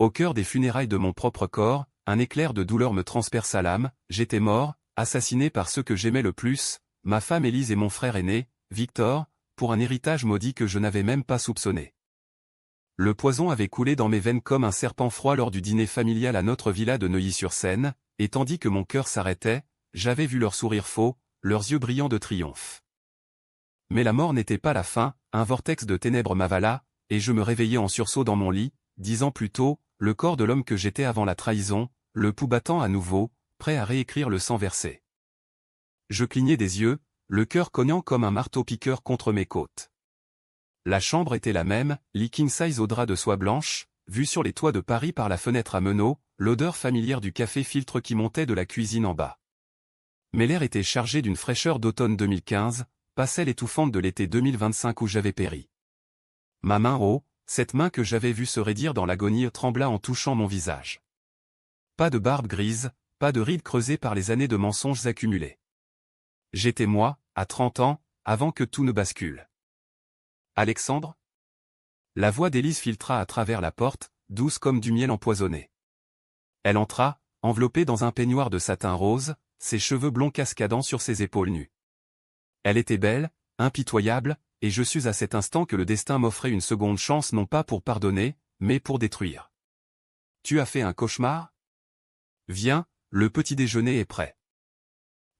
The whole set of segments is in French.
Au cœur des funérailles de mon propre corps, un éclair de douleur me transperça l'âme, j'étais mort, assassiné par ceux que j'aimais le plus, ma femme Élise et mon frère aîné, Victor, pour un héritage maudit que je n'avais même pas soupçonné. Le poison avait coulé dans mes veines comme un serpent froid lors du dîner familial à notre villa de Neuilly-sur-Seine, et tandis que mon cœur s'arrêtait, j'avais vu leur sourire faux, leurs yeux brillants de triomphe. Mais la mort n'était pas la fin, un vortex de ténèbres m'avala, et je me réveillai en sursaut dans mon lit, 10 ans plus tôt, le corps de l'homme que j'étais avant la trahison, le pouls battant à nouveau, prêt à réécrire le sang versé. Je clignai des yeux, le cœur cognant comme un marteau-piqueur contre mes côtes. La chambre était la même, lit king size au drap de soie blanche, vue sur les toits de Paris par la fenêtre à meneaux, l'odeur familière du café filtre qui montait de la cuisine en bas. Mais l'air était chargé d'une fraîcheur d'automne 2015, pas celle étouffante de l'été 2025 où j'avais péri. Ma main cette main que j'avais vue se raidir dans l'agonie trembla en touchant mon visage. Pas de barbe grise, pas de rides creusées par les années de mensonges accumulés. J'étais moi, à 30 ans, avant que tout ne bascule. Alexandre ? La voix d'Élise filtra à travers la porte, douce comme du miel empoisonné. Elle entra, enveloppée dans un peignoir de satin rose, ses cheveux blonds cascadant sur ses épaules nues. Elle était belle, impitoyable, et je sus à cet instant que le destin m'offrait une seconde chance non pas pour pardonner, mais pour détruire. Tu as fait un cauchemar ? Viens, le petit déjeuner est prêt.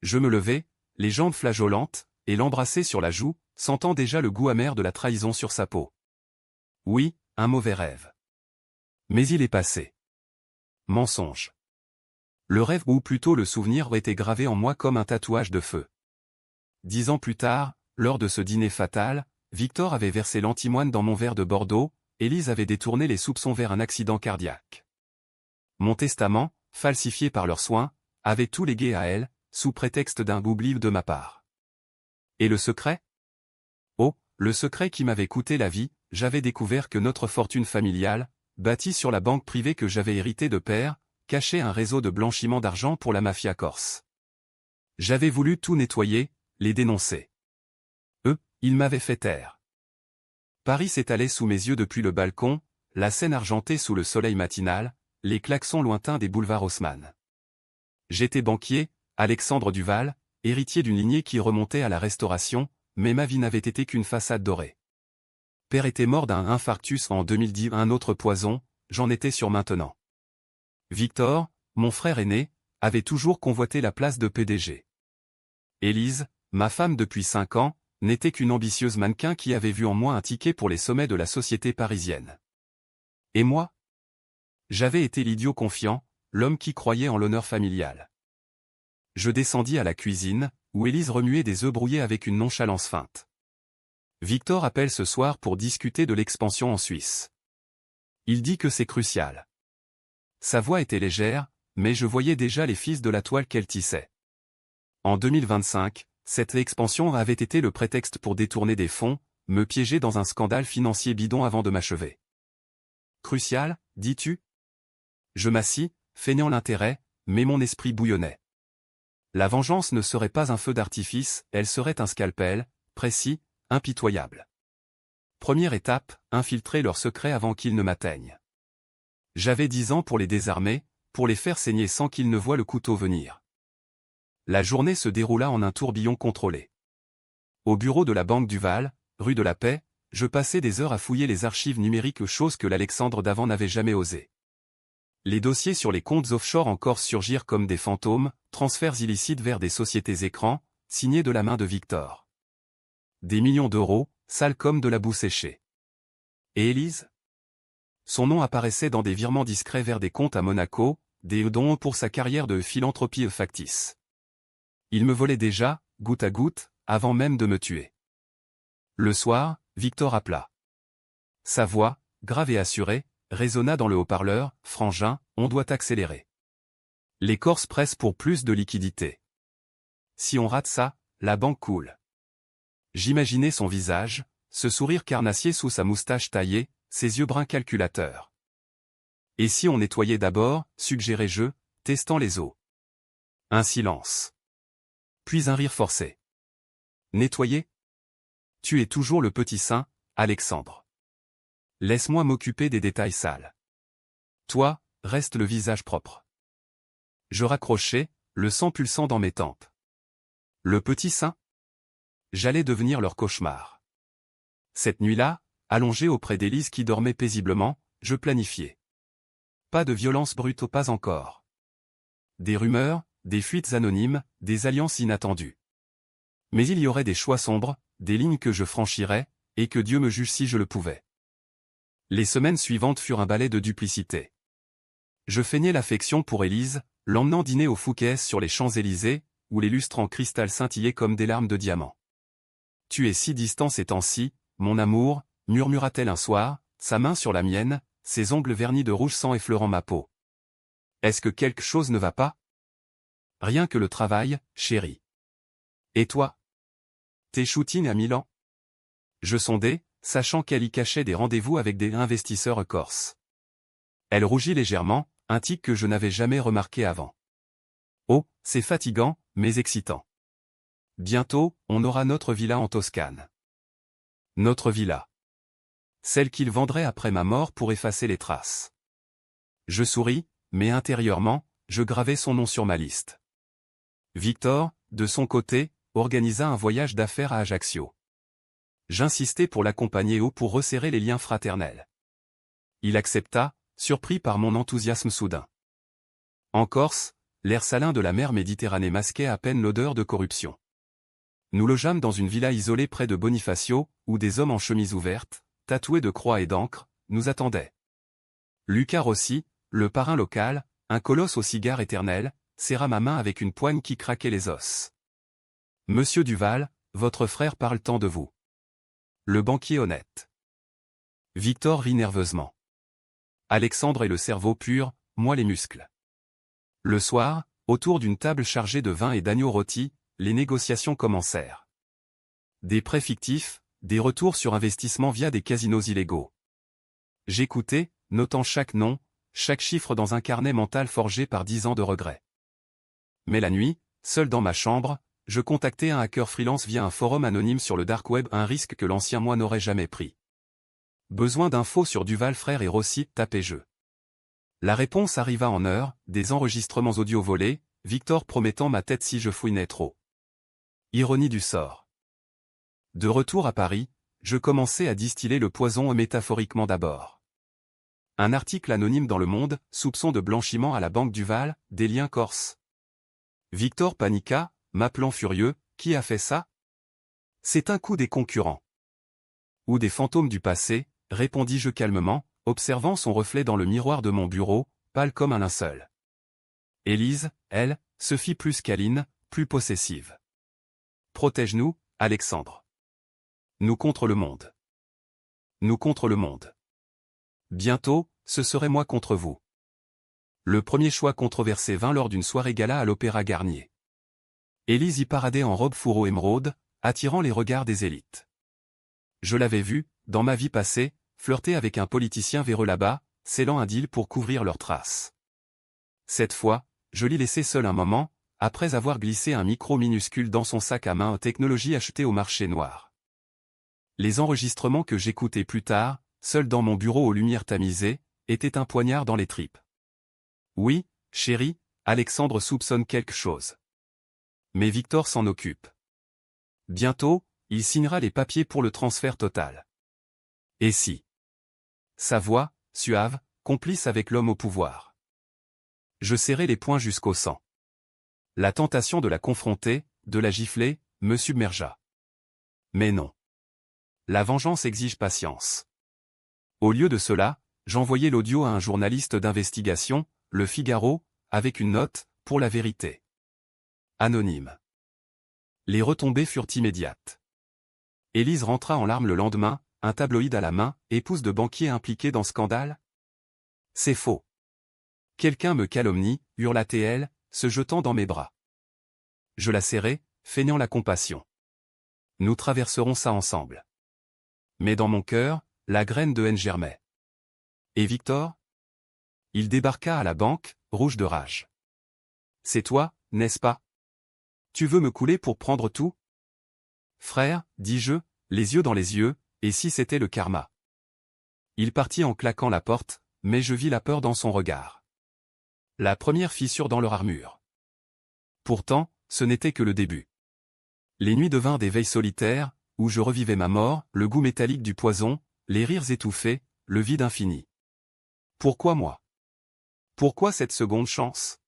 Je me levai, les jambes flageolantes, et l'embrassai sur la joue, sentant déjà le goût amer de la trahison sur sa peau. Oui, un mauvais rêve. Mais il est passé. Mensonge. Le rêve ou plutôt le souvenir était gravé en moi comme un tatouage de feu. 10 ans plus tard, lors de ce dîner fatal, Victor avait versé l'antimoine dans mon verre de Bordeaux, Élise avait détourné les soupçons vers un accident cardiaque. Mon testament, falsifié par leurs soins, avait tout légué à elle, sous prétexte d'un oubli de ma part. Et le secret ? Oh, le secret qui m'avait coûté la vie, j'avais découvert que notre fortune familiale, bâtie sur la banque privée que j'avais héritée de père, cachait un réseau de blanchiment d'argent pour la mafia corse. J'avais voulu tout nettoyer, les dénoncer. Eux, ils m'avaient fait taire. Paris s'étalait sous mes yeux depuis le balcon, la Seine argentée sous le soleil matinal, les klaxons lointains des boulevards Haussmann. J'étais banquier, Alexandre Duval, héritier d'une lignée qui remontait à la Restauration, mais ma vie n'avait été qu'une façade dorée. Père était mort d'un infarctus en 2010, un autre poison, j'en étais sûr maintenant. Victor, mon frère aîné, avait toujours convoité la place de PDG. Élise, ma femme depuis 5 ans, n'était qu'une ambitieuse mannequin qui avait vu en moi un ticket pour les sommets de la société parisienne. Et moi ? J'avais été l'idiot confiant, l'homme qui croyait en l'honneur familial. Je descendis à la cuisine, où Élise remuait des œufs brouillés avec une nonchalance feinte. Victor appelle ce soir pour discuter de l'expansion en Suisse. Il dit que c'est crucial. Sa voix était légère, mais je voyais déjà les fils de la toile qu'elle tissait. En 2025, cette expansion avait été le prétexte pour détourner des fonds, me piéger dans un scandale financier bidon avant de m'achever. Crucial, dis-tu ? Je m'assis, feignant l'intérêt, mais mon esprit bouillonnait. La vengeance ne serait pas un feu d'artifice, elle serait un scalpel, précis, impitoyable. Première étape, infiltrer leurs secrets avant qu'ils ne m'atteignent. J'avais 10 ans pour les désarmer, pour les faire saigner sans qu'ils ne voient le couteau venir. La journée se déroula en un tourbillon contrôlé. Au bureau de la Banque Duval, rue de la Paix, je passais des heures à fouiller les archives numériques, chose que l'Alexandre d'avant n'avait jamais osé. Les dossiers sur les comptes offshore en Corse surgirent comme des fantômes, transferts illicites vers des sociétés écrans, signés de la main de Victor. Des millions d'euros, sales comme de la boue séchée. Et Élise ? Son nom apparaissait dans des virements discrets vers des comptes à Monaco, des dons pour sa carrière de philanthropie factice. Il me volait déjà, goutte à goutte, avant même de me tuer. Le soir, Victor appela. Sa voix, grave et assurée, résonna dans le haut-parleur, « Frangin, on doit accélérer. Les Corses pressent pour plus de liquidités. Si on rate ça, la banque coule. » J'imaginais son visage, ce sourire carnassier sous sa moustache taillée, ses yeux bruns calculateurs. « Et si on nettoyait d'abord, suggérai-je, testant les eaux. » Un silence. Puis un rire forcé. « Nettoyer ? Tu es toujours le petit saint, Alexandre. Laisse-moi m'occuper des détails sales. Toi, reste le visage propre. Je raccrochais, le sang pulsant dans mes tempes. Le petit saint? J'allais devenir leur cauchemar. Cette nuit-là, allongé auprès d'Élise qui dormait paisiblement, je planifiais. Pas de violence brute, pas encore. Des rumeurs, des fuites anonymes, des alliances inattendues. Mais il y aurait des choix sombres, des lignes que je franchirais, et que Dieu me juge si je le pouvais. Les semaines suivantes furent un balai de duplicité. Je feignais l'affection pour Élise, l'emmenant dîner au Fouquet's sur les Champs-Élysées, où les lustres en cristal scintillaient comme des larmes de diamant. « Tu es si distant ces temps-ci, mon amour », murmura-t-elle un soir, sa main sur la mienne, ses ongles vernis de rouge sang effleurant ma peau. « Est-ce que quelque chose ne va pas? Rien que le travail, chérie. Et toi? Tes shootings à Milan? Je sondais, sachant qu'elle y cachait des rendez-vous avec des investisseurs corses. Elle rougit légèrement, un tic que je n'avais jamais remarqué avant. Oh, c'est fatigant, mais excitant. Bientôt, on aura notre villa en Toscane. Notre villa. Celle qu'il vendrait après ma mort pour effacer les traces. Je souris, mais intérieurement, je gravais son nom sur ma liste. Victor, de son côté, organisa un voyage d'affaires à Ajaccio. J'insistai pour l'accompagner ou pour resserrer les liens fraternels. Il accepta, surpris par mon enthousiasme soudain. En Corse, l'air salin de la mer Méditerranée masquait à peine l'odeur de corruption. Nous logeâmes dans une villa isolée près de Bonifacio, où des hommes en chemise ouverte, tatoués de croix et d'encre, nous attendaient. Luca Rossi, le parrain local, un colosse au cigare éternel, serra ma main avec une poigne qui craquait les os. « Monsieur Duval, votre frère parle tant de vous. » Le banquier honnête. Victor rit nerveusement. Alexandre est le cerveau pur, moi les muscles. Le soir, autour d'une table chargée de vin et d'agneau rôti, les négociations commencèrent. Des prêts fictifs, des retours sur investissement via des casinos illégaux. J'écoutais, notant chaque nom, chaque chiffre dans un carnet mental forgé par 10 ans de regrets. Mais la nuit, seul dans ma chambre, je contactais un hacker freelance via un forum anonyme sur le dark web, un risque que l'ancien moi n'aurait jamais pris. Besoin d'infos sur Duval Frères et Rossi, tapez jeu. La réponse arriva en heure, des enregistrements audio volés, Victor promettant ma tête si je fouinais trop. Ironie du sort. De retour à Paris, je commençais à distiller le poison métaphoriquement d'abord. Un article anonyme dans Le Monde, soupçon de blanchiment à la Banque Duval, des liens corses. Victor paniqua, m'appelant furieux, qui a fait ça? C'est un coup des concurrents. Ou des fantômes du passé, répondis-je calmement, observant son reflet dans le miroir de mon bureau, pâle comme un linceul. Élise, elle, se fit plus câline, plus possessive. Protège-nous, Alexandre. Nous contre le monde. Nous contre le monde. Bientôt, ce serait moi contre vous. Le premier choix controversé vint lors d'une soirée gala à l'Opéra Garnier. Élise y paradait en robe fourreau émeraude, attirant les regards des élites. Je l'avais vue, dans ma vie passée, flirter avec un politicien véreux là-bas, scellant un deal pour couvrir leurs traces. Cette fois, je l'y laissai seul un moment, après avoir glissé un micro minuscule dans son sac à main, technologie achetée au marché noir. Les enregistrements que j'écoutais plus tard, seul dans mon bureau aux lumières tamisées, étaient un poignard dans les tripes. Oui, chérie, Alexandre soupçonne quelque chose. Mais Victor s'en occupe. Bientôt, il signera les papiers pour le transfert total. Et si? Sa voix, suave, complice avec l'homme au pouvoir. Je serrai les poings jusqu'au sang. La tentation de la confronter, de la gifler, me submergea. Mais non. La vengeance exige patience. Au lieu de cela, j'envoyai l'audio à un journaliste d'investigation, Le Figaro, avec une note, pour la vérité. Anonyme. Les retombées furent immédiates. Élise rentra en larmes le lendemain, un tabloïd à la main, épouse de banquier impliqué dans scandale? C'est faux. Quelqu'un me calomnie, hurla-t-elle, se jetant dans mes bras. Je la serrai, feignant la compassion. Nous traverserons ça ensemble. Mais dans mon cœur, la graine de haine germait. Et Victor? Il débarqua à la banque, rouge de rage. C'est toi, n'est-ce pas? Tu veux me couler pour prendre tout? Frère, dis-je, les yeux dans les yeux, et si c'était le karma? Il partit en claquant la porte, mais je vis la peur dans son regard. La première fissure dans leur armure. Pourtant, ce n'était que le début. Les nuits devinrent des veilles solitaires, où je revivais ma mort, le goût métallique du poison, les rires étouffés, le vide infini. Pourquoi moi? Pourquoi cette seconde chance?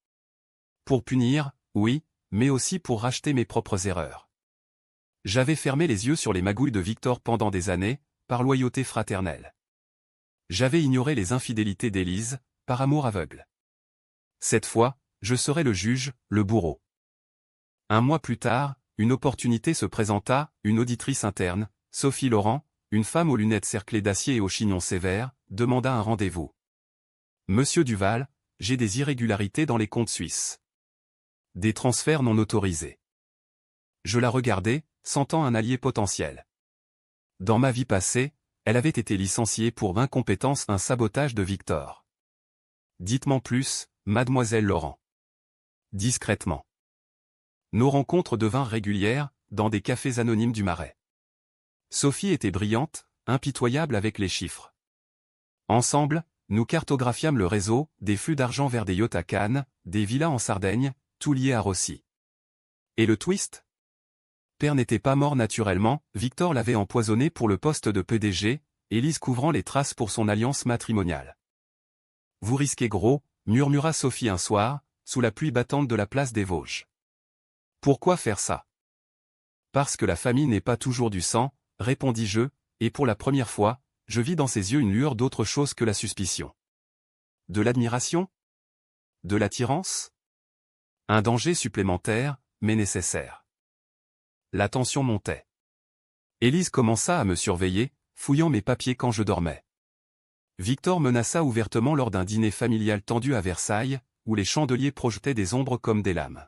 Pour punir, oui, mais aussi pour racheter mes propres erreurs. J'avais fermé les yeux sur les magouilles de Victor pendant des années, par loyauté fraternelle. J'avais ignoré les infidélités d'Élise, par amour aveugle. Cette fois, je serais le juge, le bourreau. Un mois plus tard, une opportunité se présenta, une auditrice interne, Sophie Laurent, une femme aux lunettes cerclées d'acier et au chignon sévère, demanda un rendez-vous. Monsieur Duval, j'ai des irrégularités dans les comptes suisses. Des transferts non autorisés. Je la regardais, sentant un allié potentiel. Dans ma vie passée, elle avait été licenciée pour incompétence, un sabotage de Victor. Dites-m'en plus, mademoiselle Laurent. Discrètement. Nos rencontres devinrent régulières, dans des cafés anonymes du Marais. Sophie était brillante, impitoyable avec les chiffres. Ensemble, nous cartographiâmes le réseau, des flux d'argent vers des yachts à Cannes, des villas en Sardaigne, tout lié à Rossi. Et le twist? Père n'était pas mort naturellement, Victor l'avait empoisonné pour le poste de PDG, Élise couvrant les traces pour son alliance matrimoniale. Vous risquez gros, murmura Sophie un soir, sous la pluie battante de la place des Vosges. Pourquoi faire ça? Parce que la famille n'est pas toujours du sang, répondis-je, et pour la première fois, je vis dans ses yeux une lueur d'autre chose que la suspicion. De l'admiration? De l'attirance? Un danger supplémentaire, mais nécessaire. La tension montait. Élise commença à me surveiller, fouillant mes papiers quand je dormais. Victor menaça ouvertement lors d'un dîner familial tendu à Versailles, où les chandeliers projetaient des ombres comme des lames.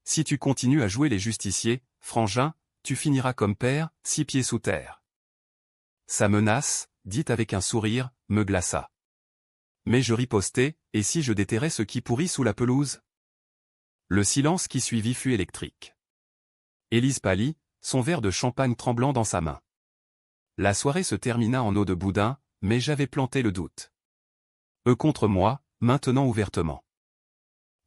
Si tu continues à jouer les justiciers, frangin, tu finiras comme père, 6 pieds sous terre. Sa menace, dite avec un sourire, me glaça. Mais je ripostai, et si je déterrais ce qui pourrit sous la pelouse? Le silence qui suivit fut électrique. Élise pâlit, son verre de champagne tremblant dans sa main. La soirée se termina en eau de boudin, mais j'avais planté le doute. Eux contre moi, maintenant ouvertement.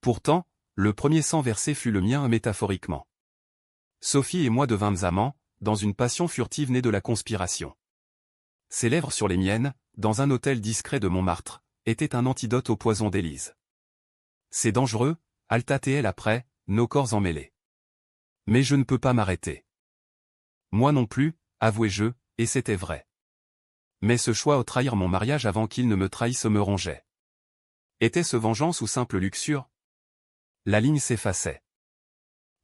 Pourtant, le premier sang versé fut le mien métaphoriquement. Sophie et moi devînmes amants, dans une passion furtive née de la conspiration. Ses lèvres sur les miennes, dans un hôtel discret de Montmartre, étaient un antidote au poison d'Élise. C'est dangereux, halta-t-elle après, nos corps emmêlés. Mais je ne peux pas m'arrêter. Moi non plus, avouai-je, et c'était vrai. Mais ce choix de trahir mon mariage avant qu'il ne me trahisse me rongeait. Était-ce vengeance ou simple luxure? La ligne s'effaçait.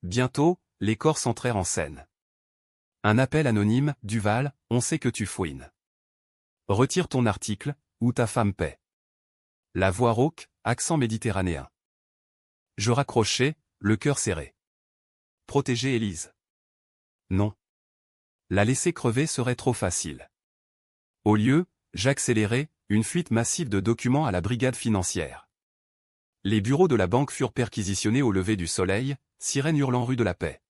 Bientôt, les corps entrèrent en scène. Un appel anonyme, Duval, on sait que tu fouines. Retire ton article, ou ta femme paie. La voix rauque, accent méditerranéen. Je raccrochai, le cœur serré. Protéger Élise. Non. La laisser crever serait trop facile. Au lieu, j'accélérai, une fuite massive de documents à la brigade financière. Les bureaux de la banque furent perquisitionnés au lever du soleil, sirène hurlant rue de la Paix.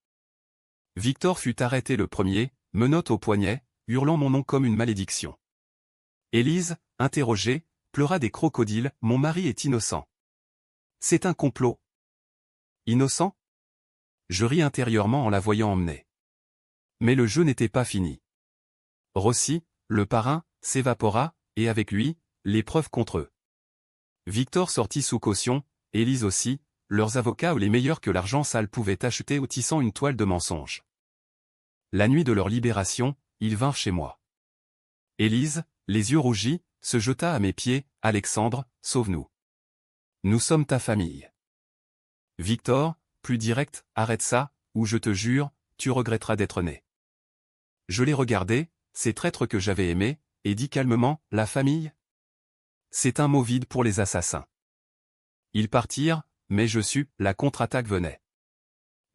Victor fut arrêté le premier, menottes au poignet, hurlant mon nom comme une malédiction. Élise, interrogée, pleura des crocodiles, mon mari est innocent. C'est un complot. Innocent? Je ris intérieurement en la voyant emmener. Mais le jeu n'était pas fini. Rossi, le parrain, s'évapora, et avec lui, les preuves contre eux. Victor sortit sous caution, Élise aussi, leurs avocats les meilleurs que l'argent sale pouvait acheter au tissant une toile de mensonges. La nuit de leur libération, ils vinrent chez moi. Élise, les yeux rougis, se jeta à mes pieds, Alexandre, sauve-nous. Nous sommes ta famille. Victor, plus direct, arrête ça, ou je te jure, tu regretteras d'être né. Je les regardai, ces traîtres que j'avais aimés, et dis calmement, la famille? C'est un mot vide pour les assassins. Ils partirent, mais je sus, la contre-attaque venait.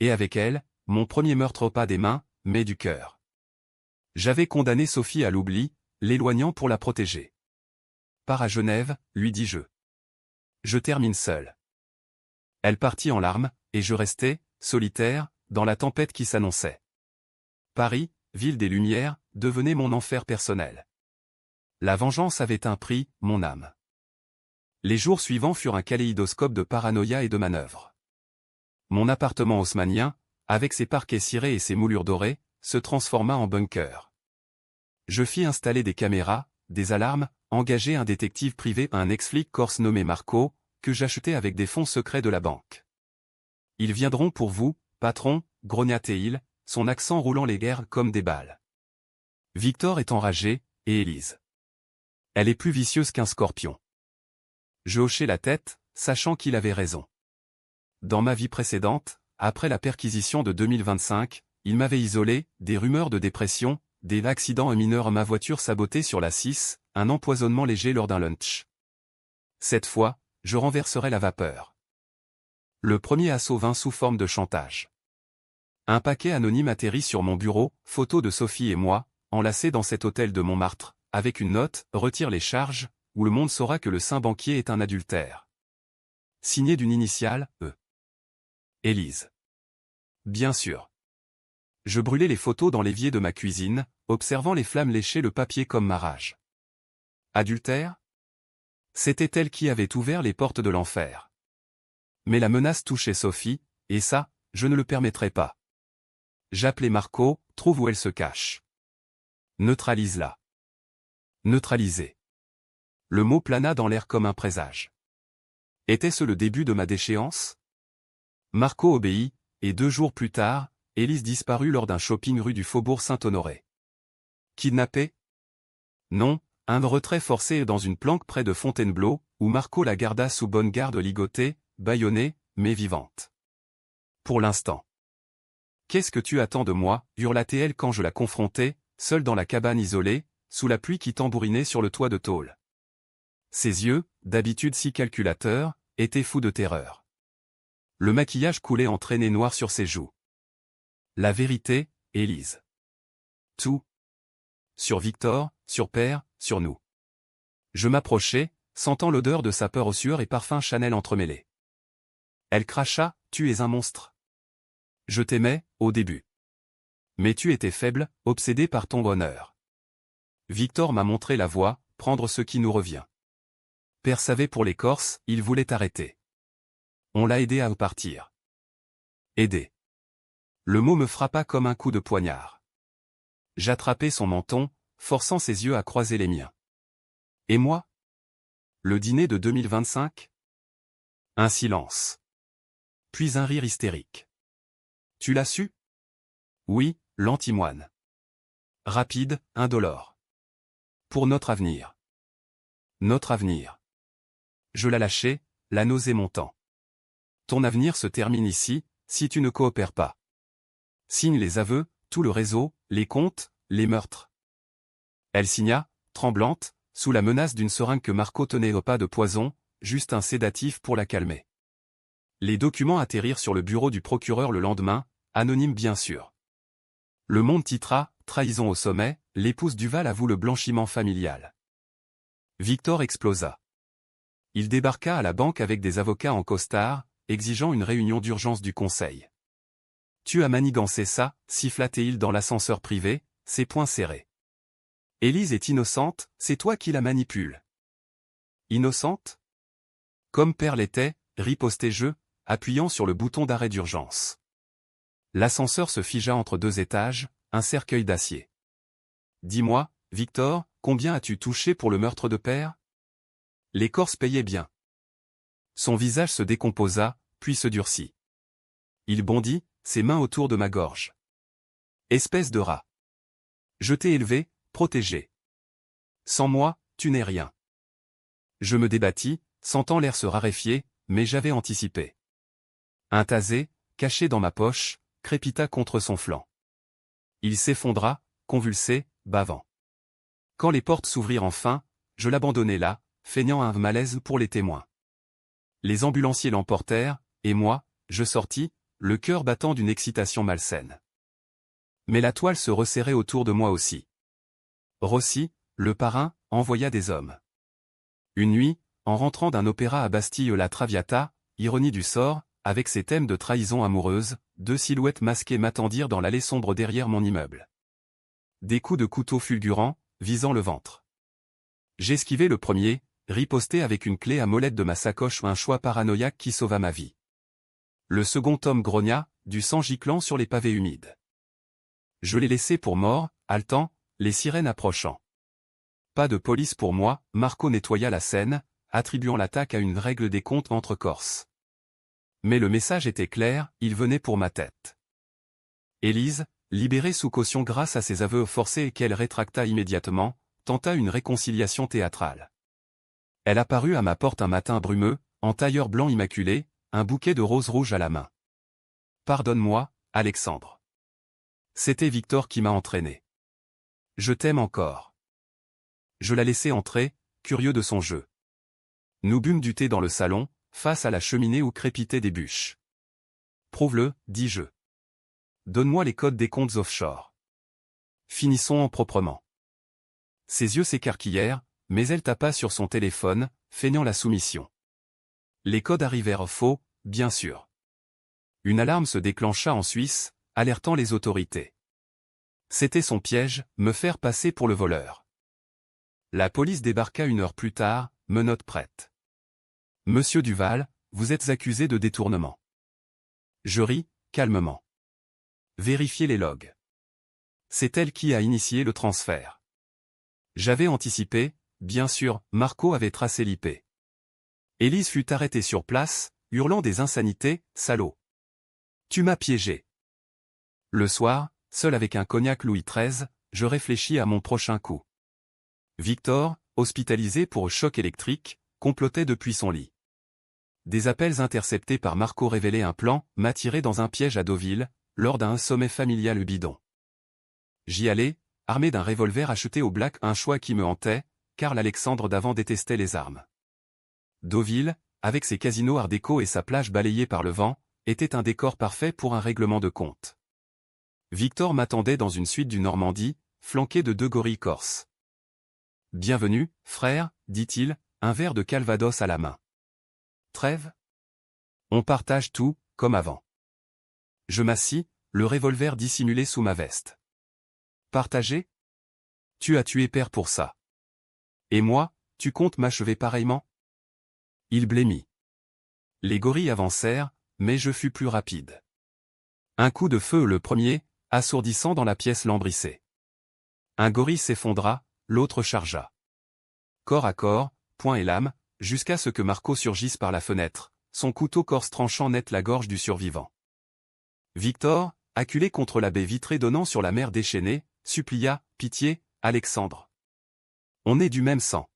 Et avec elle, mon premier meurtre pas des mains, mais du cœur. J'avais condamné Sophie à l'oubli, l'éloignant pour la protéger. Pars à Genève, lui dis-je. Je termine seul. Elle partit en larmes, et je restai, solitaire, dans la tempête qui s'annonçait. Paris, ville des Lumières, devenait mon enfer personnel. La vengeance avait un prix, mon âme. Les jours suivants furent un kaléidoscope de paranoïa et de manœuvres. Mon appartement haussmannien, avec ses parquets cirés et ses moulures dorées, se transforma en bunker. Je fis installer des caméras, des alarmes, engager un détective privé, un ex-flic corse nommé Marco, que j'achetai avec des fonds secrets de la banque. Ils viendront pour vous, patron, grognatait-il, son accent roulant les guerres comme des balles. Victor est enragé, et Élise. Elle est plus vicieuse qu'un scorpion. Je hochai la tête, sachant qu'il avait raison. Dans ma vie précédente, après la perquisition de 2025, il m'avait isolé, des rumeurs de dépression, des accidents mineurs, ma voiture sabotée sur la 6, un empoisonnement léger lors d'un lunch. Cette fois, je renverserai la vapeur. Le premier assaut vint sous forme de chantage. Un paquet anonyme atterrit sur mon bureau, photo de Sophie et moi, enlacés dans cet hôtel de Montmartre, avec une note, retire les charges, ou le monde saura que le saint banquier est un adultère. Signé d'une initiale, E. Élise. Bien sûr. Je brûlais les photos dans l'évier de ma cuisine, observant les flammes lécher le papier comme ma rage. Adultère? C'était elle qui avait ouvert les portes de l'enfer. Mais la menace touchait Sophie, et ça, je ne le permettrai pas. J'appelai Marco, trouve où elle se cache. Neutralise-la. Neutraliser. Le mot plana dans l'air comme un présage. Était-ce le début de ma déchéance? Marco obéit, et 2 jours plus tard, Élise disparut lors d'un shopping rue du Faubourg Saint-Honoré. Kidnappée? Non, un retrait forcé dans une planque près de Fontainebleau, où Marco la garda sous bonne garde, ligotée, bâillonnée, mais vivante. Pour l'instant. Qu'est-ce que tu attends de moi, hurla-t-elle quand je la confrontai, seule dans la cabane isolée, sous la pluie qui tambourinait sur le toit de tôle. Ses yeux, d'habitude si calculateurs, étaient fous de terreur. Le maquillage coulait en traînées noires sur ses joues. La vérité, Élise. Tout. Sur Victor, sur Père, sur nous. Je m'approchai, sentant l'odeur de sa peur aux sueurs et parfum Chanel entremêlés. Elle cracha, tu es un monstre. Je t'aimais, au début. Mais tu étais faible, obsédé par ton bonheur. Victor m'a montré la voie, prendre ce qui nous revient. Père savait pour les Corses, il voulait arrêter. On l'a aidé à partir. Aider. Le mot me frappa comme un coup de poignard. J'attrapai son menton, forçant ses yeux à croiser les miens. Et moi? Le dîner de 2025? Un silence. Puis un rire hystérique. Tu l'as su? Oui, l'antimoine. Rapide, indolore. Pour notre avenir. Notre avenir. Je la lâchai, la nausée montant. Ton avenir se termine ici, si tu ne coopères pas. Signe les aveux, tout le réseau, les comptes, les meurtres. Elle signa, tremblante, sous la menace d'une seringue que Marco tenait au pas de poison, juste un sédatif pour la calmer. Les documents atterrirent sur le bureau du procureur le lendemain, anonyme bien sûr. Le Monde titra, trahison au sommet, l'épouse Duval avoue le blanchiment familial. Victor explosa. Il débarqua à la banque avec des avocats en costard, exigeant une réunion d'urgence du conseil. Tu as manigancé ça, siffla-t-il dans l'ascenseur privé, ses poings serrés. Élise est innocente, c'est toi qui la manipules. Innocente? Comme Père l'était, ripostai-je, appuyant sur le bouton d'arrêt d'urgence. L'ascenseur se figea entre 2 étages, un cercueil d'acier. Dis-moi, Victor, combien as-tu touché pour le meurtre de Père? Les Corses payaient bien. Son visage se décomposa, puis se durcit. Il bondit, ses mains autour de ma gorge. Espèce de rat. Je t'ai élevé, protégé. Sans moi, tu n'es rien. Je me débattis, sentant l'air se raréfier, mais j'avais anticipé. Un tasé, caché dans ma poche, crépita contre son flanc. Il s'effondra, convulsé, bavant. Quand les portes s'ouvrirent enfin, je l'abandonnai là, feignant un malaise pour les témoins. Les ambulanciers l'emportèrent, et moi, je sortis, le cœur battant d'une excitation malsaine. Mais la toile se resserrait autour de moi aussi. Rossi, le parrain, envoya des hommes. Une nuit, en rentrant d'un opéra à Bastille la Traviata, ironie du sort, avec ses thèmes de trahison amoureuse, 2 silhouettes masquées m'attendirent dans l'allée sombre derrière mon immeuble. Des coups de couteau fulgurants, visant le ventre. J'esquivai le premier, riposter avec une clé à molette de ma sacoche ou un choix paranoïaque qui sauva ma vie. Le second homme grogna, du sang giclant sur les pavés humides. Je l'ai laissé pour mort, haletant, les sirènes approchant. Pas de police pour moi, Marco nettoya la scène, attribuant l'attaque à une règle des comptes entre Corses. Mais le message était clair, il venait pour ma tête. Élise, libérée sous caution grâce à ses aveux forcés et qu'elle rétracta immédiatement, tenta une réconciliation théâtrale. Elle apparut à ma porte un matin brumeux, en tailleur blanc immaculé, un bouquet de roses rouges à la main. « Pardonne-moi, Alexandre. C'était Victor qui m'a entraîné. Je t'aime encore. » Je la laissai entrer, curieux de son jeu. Nous bûmes du thé dans le salon, face à la cheminée où crépitaient des bûches. « Prouve-le, dis-je. Donne-moi les codes des comptes offshore. Finissons en proprement. » Ses yeux s'écarquillèrent, mais elle tapa sur son téléphone, feignant la soumission. Les codes arrivèrent faux, bien sûr. Une alarme se déclencha en Suisse, alertant les autorités. C'était son piège, me faire passer pour le voleur. La police débarqua 1 heure plus tard, menottes prêtes. « Monsieur Duval, vous êtes accusé de détournement. » Je ris, calmement. Vérifiez les logs. C'est elle qui a initié le transfert. J'avais anticipé, bien sûr, Marco avait tracé l'IP. Élise fut arrêtée sur place, hurlant des insanités, « Salaud! Tu m'as piégé. » Le soir, seul avec un cognac Louis XIII, je réfléchis à mon prochain coup. Victor, hospitalisé pour choc électrique, complotait depuis son lit. Des appels interceptés par Marco révélaient un plan, m'attirer dans un piège à Deauville, lors d'un sommet familial bidon. J'y allais, armé d'un revolver acheté au Black, un choix qui me hantait, car l'Alexandre d'avant détestait les armes. Deauville, avec ses casinos art déco et sa plage balayée par le vent, était un décor parfait pour un règlement de compte. Victor m'attendait dans une suite du Normandie, flanqué de 2 gorilles corses. « Bienvenue, frère, dit-il, un verre de Calvados à la main. Trêve ? On partage tout, comme avant. » Je m'assis, le revolver dissimulé sous ma veste. « Partager ? Tu as tué père pour ça. Et moi, tu comptes m'achever pareillement ? » Il blêmit. Les gorilles avancèrent, mais je fus plus rapide. Un coup de feu le premier, assourdissant dans la pièce lambrissée. Un gorille s'effondra, l'autre chargea. Corps à corps, poing et lame, jusqu'à ce que Marco surgisse par la fenêtre, son couteau corse tranchant net la gorge du survivant. Victor, acculé contre la baie vitrée donnant sur la mer déchaînée, supplia, « Pitié, Alexandre. On est du même sang. »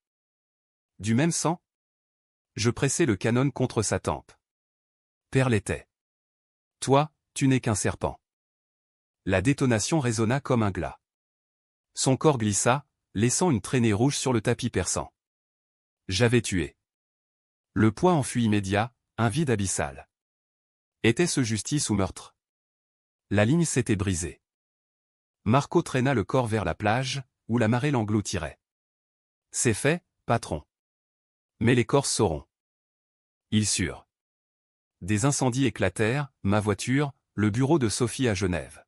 « Du même sang ?» Je pressai le canon contre sa tempe. Perlétait. « Toi, tu n'es qu'un serpent. » La détonation résonna comme un glas. Son corps glissa, laissant une traînée rouge sur le tapis perçant. J'avais tué. Le poids en fut immédiat, un vide abyssal. Était-ce justice ou meurtre? La ligne s'était brisée. Marco traîna le corps vers la plage, où la marée l'engloutirait. C'est fait, patron. Mais les Corses sauront. Ils surent. Des incendies éclatèrent, ma voiture, le bureau de Sophie à Genève.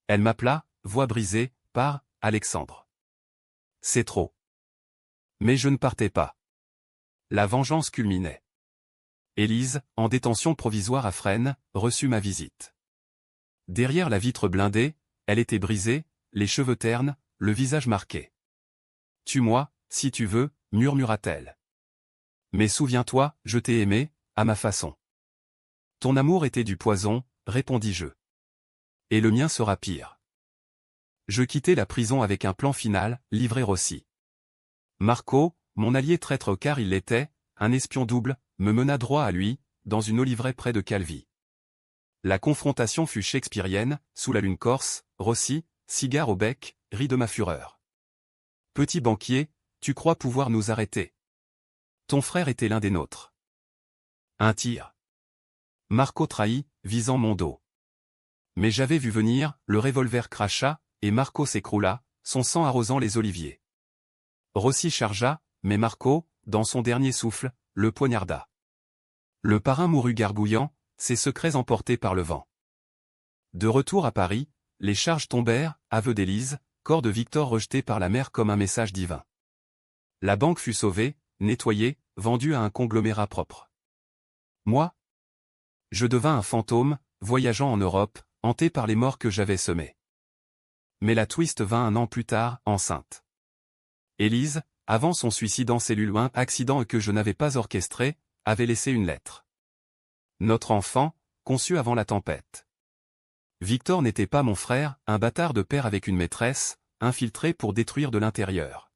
Elle m'appela, voix brisée, par « Alexandre. C'est trop. » Mais je ne partais pas. La vengeance culminait. Élise, en détention provisoire à Fresnes, reçut ma visite. Derrière la vitre blindée, elle était brisée, les cheveux ternes, le visage marqué. « Tue-moi, si tu veux, » murmura-t-elle. « Mais souviens-toi, je t'ai aimé, à ma façon. »« Ton amour était du poison, » répondis-je. « Et le mien sera pire. » Je quittai la prison avec un plan final, livrer Rossi. Marco, mon allié traître car il l'était, un espion double, me mena droit à lui, dans une oliveraie près de Calvi. La confrontation fut shakespearienne, sous la lune corse, Rossi, cigare au bec, rit de ma fureur. « Petit banquier, tu crois pouvoir nous arrêter? Ton frère était l'un des nôtres. » Un tir. Marco trahit, visant mon dos. Mais j'avais vu venir, le revolver cracha, et Marco s'écroula, son sang arrosant les oliviers. Rossi chargea, mais Marco, dans son dernier souffle, le poignarda. Le parrain mourut gargouillant, ses secrets emportés par le vent. De retour à Paris, les charges tombèrent, aveu d'Élise, corps de Victor rejeté par la mer comme un message divin. La banque fut sauvée, nettoyé, vendu à un conglomérat propre. Moi? Je devins un fantôme, voyageant en Europe, hanté par les morts que j'avais semés. Mais la twist vint un an plus tard, enceinte. Élise, avant son suicide en cellule 1, accident que je n'avais pas orchestré, avait laissé une lettre. Notre enfant, conçu avant la tempête. Victor n'était pas mon frère, un bâtard de père avec une maîtresse, infiltré pour détruire de l'intérieur.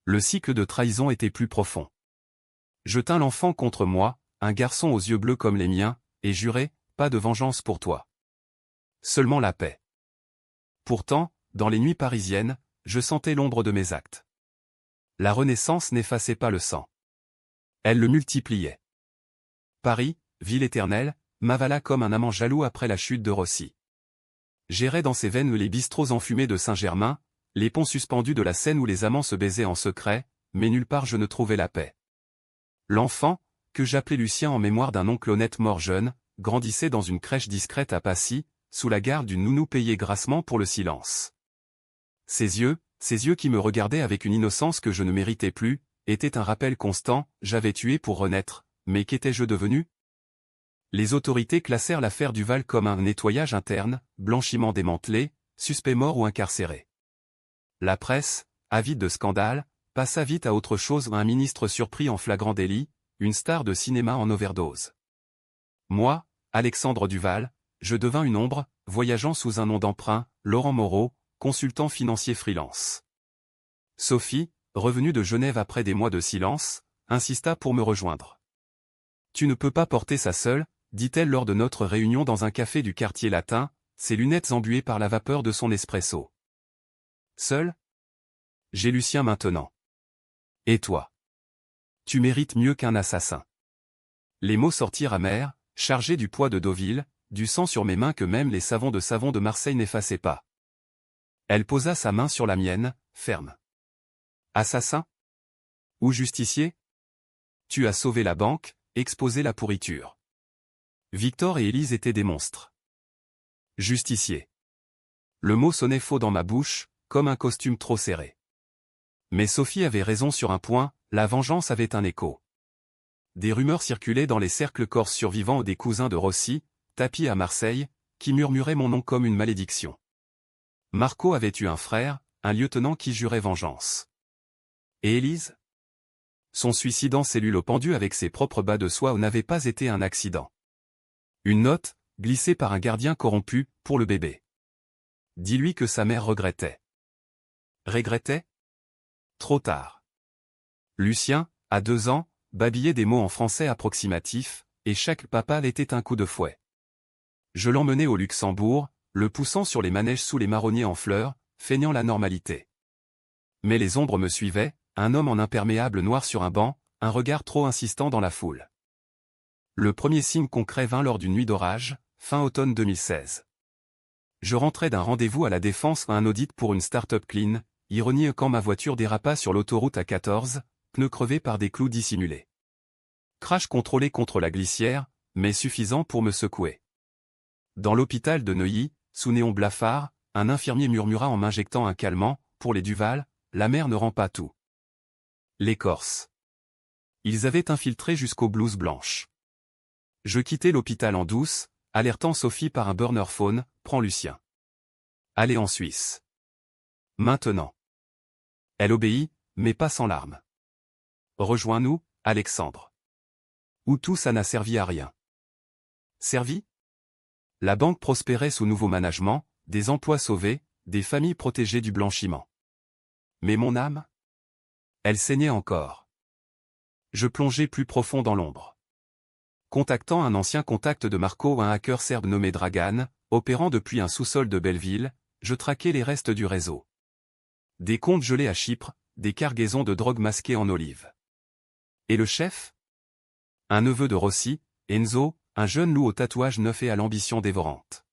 Le cycle de trahison était plus profond. Je tins l'enfant contre moi, un garçon aux yeux bleus comme les miens, et jurai, pas de vengeance pour toi. Seulement la paix. Pourtant, dans les nuits parisiennes, je sentais l'ombre de mes actes. La Renaissance n'effaçait pas le sang. Elle le multipliait. Paris, ville éternelle, m'avala comme un amant jaloux après la chute de Rossi. J'errais dans ses veines les bistrots enfumés de Saint-Germain, les ponts suspendus de la Seine où les amants se baisaient en secret, mais nulle part je ne trouvais la paix. L'enfant, que j'appelais Lucien en mémoire d'un oncle honnête mort jeune, grandissait dans une crèche discrète à Passy, sous la garde d'une nounou payée grassement pour le silence. Ses yeux qui me regardaient avec une innocence que je ne méritais plus, étaient un rappel constant, j'avais tué pour renaître, mais qu'étais-je devenu? Les autorités classèrent l'affaire Duval comme un nettoyage interne, blanchiment démantelé, suspect mort ou incarcéré. La presse, avide de scandale, passa vite à autre chose, un ministre surpris en flagrant délit, une star de cinéma en overdose. Moi, Alexandre Duval, je devins une ombre, voyageant sous un nom d'emprunt, Laurent Moreau, consultant financier freelance. Sophie, revenue de Genève après des mois de silence, insista pour me rejoindre. Tu ne peux pas porter ça seule, dit-elle lors de notre réunion dans un café du quartier latin, ses lunettes embuées par la vapeur de son espresso. Seul? J'ai Lucien maintenant. Et toi? Tu mérites mieux qu'un assassin. Les mots sortirent amers, chargés du poids de Deauville, du sang sur mes mains que même les savons de Marseille n'effaçaient pas. Elle posa sa main sur la mienne, ferme. Assassin? Ou justicier? Tu as sauvé la banque, exposé la pourriture. Victor et Élise étaient des monstres. Justicier. Le mot sonnait faux dans ma bouche, comme un costume trop serré. Mais Sophie avait raison sur un point, la vengeance avait un écho. Des rumeurs circulaient dans les cercles corses survivants des cousins de Rossi, tapis à Marseille, qui murmuraient mon nom comme une malédiction. Marco avait eu un frère, un lieutenant qui jurait vengeance. Et Élise? Son suicide en cellule pendu avec ses propres bas de soie n'avait pas été un accident. Une note, glissée par un gardien corrompu, pour le bébé. Dis-lui que sa mère regrettait. Regrettait? Trop tard. Lucien, à 2 ans, babillait des mots en français approximatif, et chaque papal était un coup de fouet. Je l'emmenai au Luxembourg, le poussant sur les manèges sous les marronniers en fleurs, feignant la normalité. Mais les ombres me suivaient, un homme en imperméable noir sur un banc, un regard trop insistant dans la foule. Le premier signe concret vint lors d'une nuit d'orage, fin automne 2016. Je rentrais d'un rendez-vous à la Défense à un audit pour une start-up clean, ironie quand ma voiture dérapa sur l'autoroute A14, pneus crevés par des clous dissimulés. Crash contrôlé contre la glissière, mais suffisant pour me secouer. Dans l'hôpital de Neuilly, sous néon blafard, un infirmier murmura en m'injectant un calmant, pour les Duval, la mer ne rend pas tout. Les Corses. Ils avaient infiltré jusqu'aux blouses blanches. Je quittai l'hôpital en douce, alertant Sophie par un burner phone, prends Lucien. Allez en Suisse. Maintenant. Elle obéit, mais pas sans larmes. Rejoins-nous, Alexandre. Où tout ça n'a servi à rien. Servi? La banque prospérait sous nouveau management, des emplois sauvés, des familles protégées du blanchiment. Mais mon âme? Elle saignait encore. Je plongeais plus profond dans l'ombre. Contactant un ancien contact de Marco, un hacker serbe nommé Dragan, opérant depuis un sous-sol de Belleville, je traquais les restes du réseau. Des comptes gelés à Chypre, des cargaisons de drogue masquées en olive. Et le chef? Un neveu de Rossi, Enzo, un jeune loup au tatouage neuf et à l'ambition dévorante.